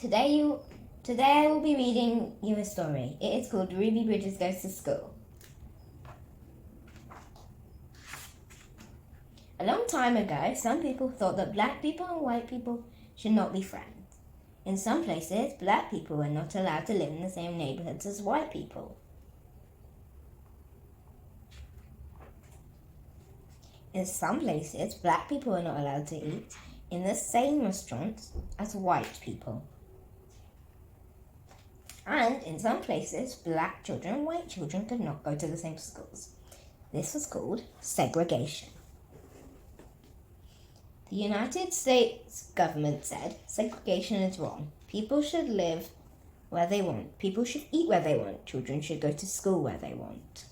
Today I will be reading you a story. It is called Ruby Bridges Goes to School. A long time ago, some people thought that black people and white people should not be friends. In some places, black people were not allowed to live in the same neighborhoods as white people. In some places, black people were not allowed to eat in the same restaurants as white people. And in some places, black children and white children could not go to the same schools. This was called segregation. The United States government said segregation is wrong. People should live where they want. People should eat where they want. Children should go to school where they want.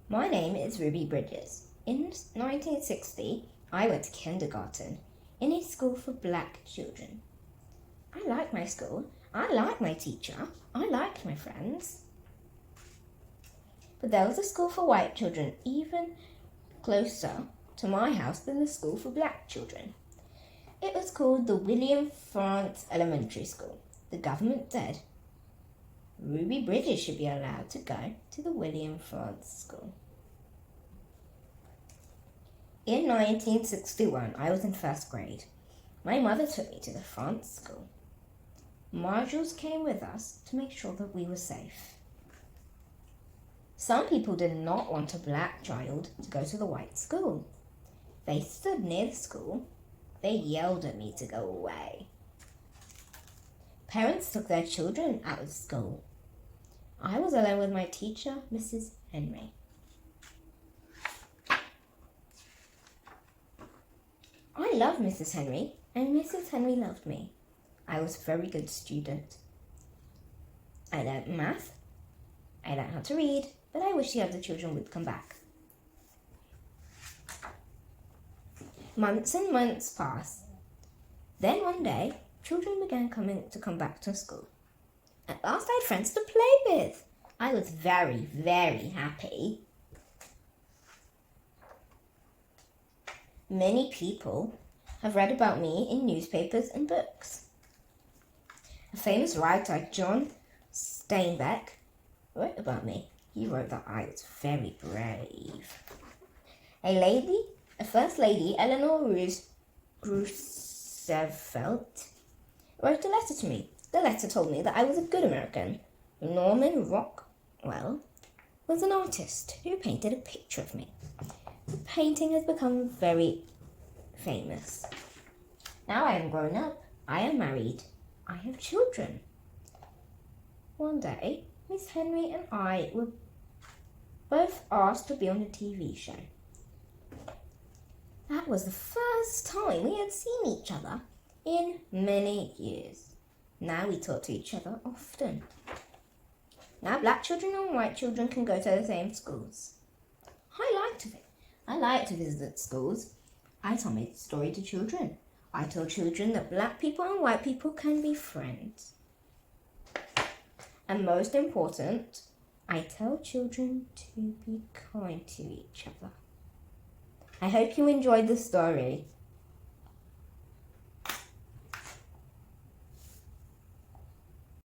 My name is Ruby Bridges. In 1960, I went to kindergarten in a school for black children. I liked my school. I liked my teacher. I liked my friends. But there was a school for white children even closer to my house than the school for black children. It was called the William France Elementary School. The government said Ruby Bridges should be allowed to go to the William France School. In 1961, I was in first grade. My mother took me to the France school. Marshals came with us to make sure that we were safe. Some people did not want a black child to go to the white school. They stood near the school. They yelled at me to go away. Parents took their children out of school. I was alone with my teacher, Mrs. Henry. I loved Mrs. Henry, and Mrs. Henry loved me. I was a very good student. I learnt math. I learnt how to read, but I wish the other children would come back. Months and months passed. Then one day, children began to come back to school. At last I had friends to play with. I was very, very happy. Many people have read about me in newspapers and books. A famous writer, John Steinbeck, wrote about me. He wrote that I was very brave. A First Lady, Eleanor Roosevelt, wrote a letter to me. The letter told me that I was a good American. Norman Rockwell was an artist who painted a picture of me. The painting has become very famous. Now I am grown up. I am married. I have children. One day, Miss Henry and I were both asked to be on a TV show. That was the first time we had seen each other in many years. Now we talk to each other often. Now black children and white children can go to the same schools. I like to visit schools. I tell my story to children. I tell children that black people and white people can be friends. And most important, I tell children to be kind to each other. I hope you enjoyed the story.